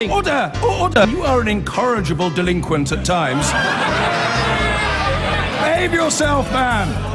Order! Order! You are an incorrigible delinquent at times. Behave yourself, man!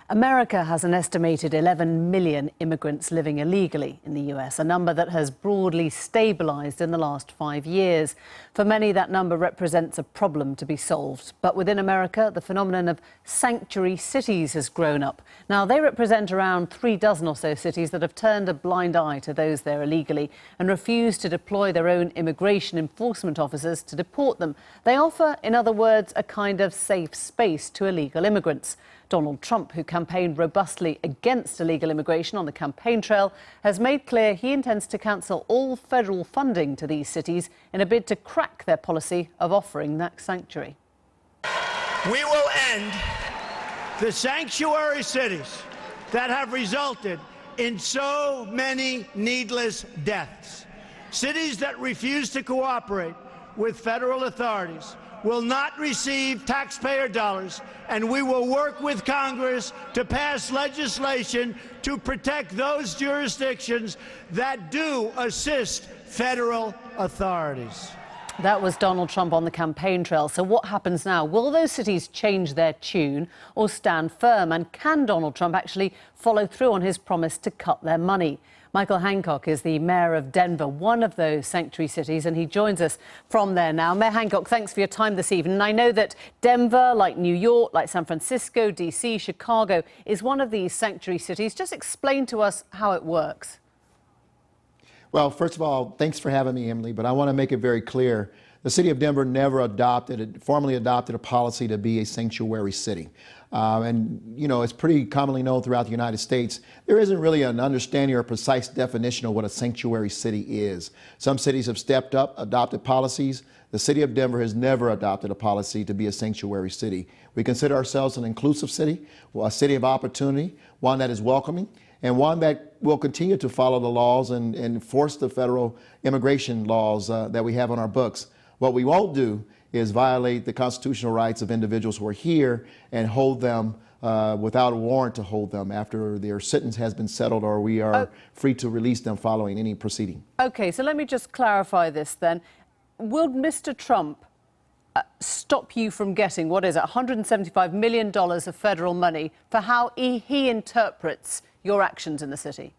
America has an estimated 11 million immigrants living illegally in the US, a number that has broadly stabilised in the last 5 years. For many, that number represents a problem to be solved. But within America, the phenomenon of sanctuary cities has grown up. Now, they represent around 36 or so cities that have turned a blind eye to those there illegally and refuse to deploy their own immigration enforcement officers to deport them. They offer, in other words, a kind of safe space to illegal immigrants. Donald Trump, who campaigned robustly against illegal immigration on the campaign trail, has made clear he intends to cancel all federal funding to these cities in a bid to crack their policy of offering that sanctuary. We will end the sanctuary cities that have resulted in so many needless deaths. Cities that refuse to cooperate with federal authorities will not receive taxpayer dollars, and we will work with Congress to pass legislation to protect those jurisdictions that do assist federal authorities. That was Donald Trump on the campaign trail. So what happens now? Will those cities change their tune or stand firm? And can Donald Trump actually follow through on his promise to cut their money? Michael Hancock is the mayor of Denver, one of those sanctuary cities, and he joins us from there now. Mayor Hancock, thanks for your time this evening. And I know that Denver, like New York, like San Francisco, D.C., Chicago, is one of these sanctuary cities. Just explain to us how it works. Well, first of all, thanks for having me, Emily, but I want to make it very clear. The city of Denver never formally adopted a policy to be a sanctuary city. And, you know, it's pretty commonly known throughout the United States, there isn't really an understanding or precise definition of what a sanctuary city is. Some cities have stepped up, adopted policies. The city of Denver has never adopted a policy to be a sanctuary city. We consider ourselves an inclusive city, a city of opportunity, one that is welcoming, and one that will continue to follow the laws and enforce the federal immigration laws that we have on our books. What we won't do is violate the constitutional rights of individuals who are here and hold them without a warrant to hold them after their sentence has been settled, or we are free to release them following any proceeding. Okay, so let me just clarify this then. Will Mr. Trump stop you from getting, what is it, $175 million of federal money for how he interprets your actions in the city?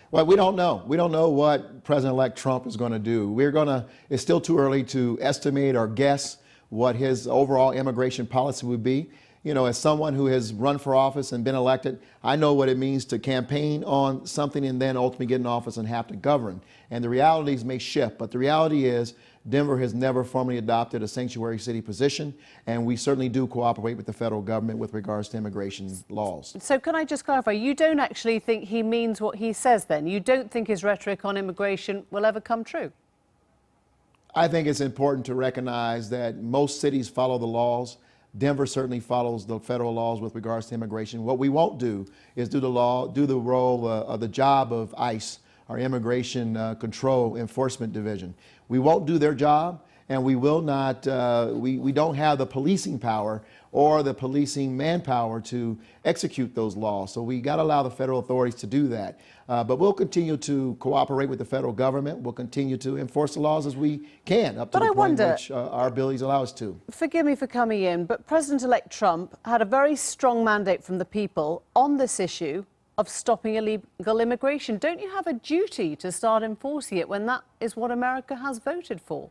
Well, we don't know. We don't know what President-elect Trump is going to do. It's still too early to estimate or guess what his overall immigration policy would be. You know, as someone who has run for office and been elected, I know what it means to campaign on something and then ultimately get in office and have to govern. And the realities may shift, but the reality is Denver has never formally adopted a sanctuary city position, and we certainly do cooperate with the federal government with regards to immigration laws. So can I just clarify, you don't actually think he means what he says then? You don't think his rhetoric on immigration will ever come true? I think it's important to recognize that most cities follow the laws. Denver certainly follows the federal laws with regards to immigration. What we won't do is do the role of the job of ICE, our Immigration Control Enforcement Division. We won't do their job, and we will not, we don't have the policing power or the policing manpower to execute those laws. So we got to allow the federal authorities to do that. But we'll continue to cooperate with the federal government. We'll continue to enforce the laws as we can, up to the point in which our abilities allow us to. Forgive me for coming in, but President-elect Trump had a very strong mandate from the people on this issue of stopping illegal immigration. Don't you have a duty to start enforcing it when that is what America has voted for?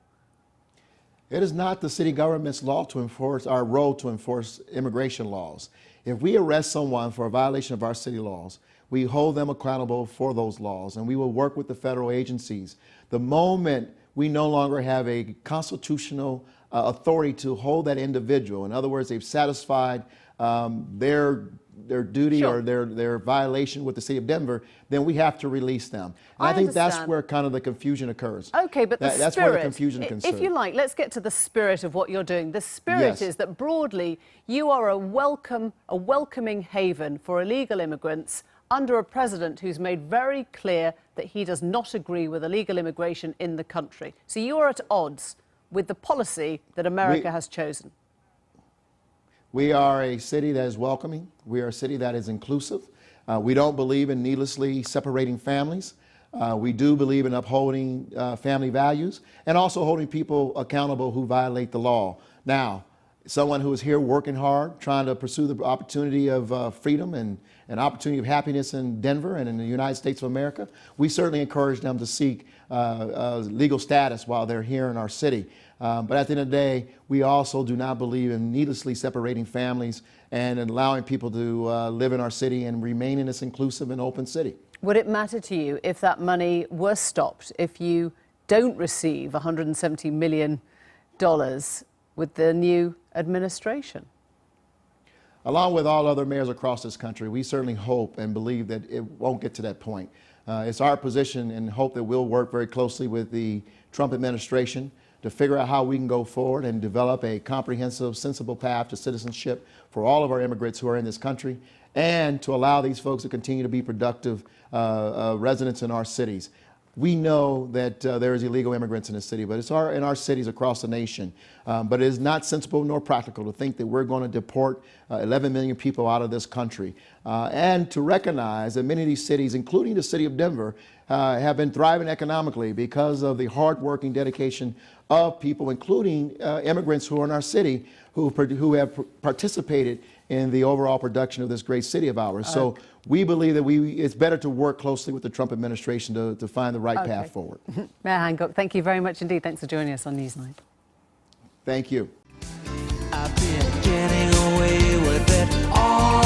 It is not the city government's law to enforce, our role to enforce immigration laws. If we arrest someone for a violation of our city laws, we hold them accountable for those laws, and we will work with the federal agencies. The moment we no longer have a constitutional authority to hold that individual, in other words, they've satisfied their duty or their violation with the city of Denver, then we have to release them. And I think that's where kind of the confusion occurs. Okay, but that's where the confusion comes if you like, let's get to the spirit of what you're doing. The spirit is that broadly you are a welcoming haven for illegal immigrants under a president who's made very clear that he does not agree with illegal immigration in the country. So you are at odds with the policy that America has chosen? We are a city that is welcoming. We are a city that is inclusive. We don't believe in needlessly separating families. We do believe in upholding family values and also holding people accountable who violate the law. Now, someone who is here working hard, trying to pursue the opportunity of freedom and an opportunity of happiness in Denver and in the United States of America, we certainly encourage them to seek legal status while they're here in our city. But at the end of the day, we also do not believe in needlessly separating families and allowing people to live in our city and remain in this inclusive and open city. Would it matter to you if that money were stopped, if you don't receive $170 million with the new administration? Along with all other mayors across this country, we certainly hope and believe that it won't get to that point. It's our position and hope that we'll work very closely with the Trump administration to figure out how we can go forward and develop a comprehensive, sensible path to citizenship for all of our immigrants who are in this country, and to allow these folks to continue to be productive residents in our cities. We know that there is illegal immigrants in the city, but it's in our cities across the nation. But it is not sensible nor practical to think that we're going to deport 11 million people out of this country. And to recognize that many of these cities, including the city of Denver, have been thriving economically because of the hard-working dedication of people, including immigrants who are in our city, who have participated in the overall production of this great city of ours. So we believe that it's better to work closely with the Trump administration to find the right path forward. Mayor Hancock, thank you very much indeed. Thanks for joining us on Newsnight. Thank you. I've been getting away with it all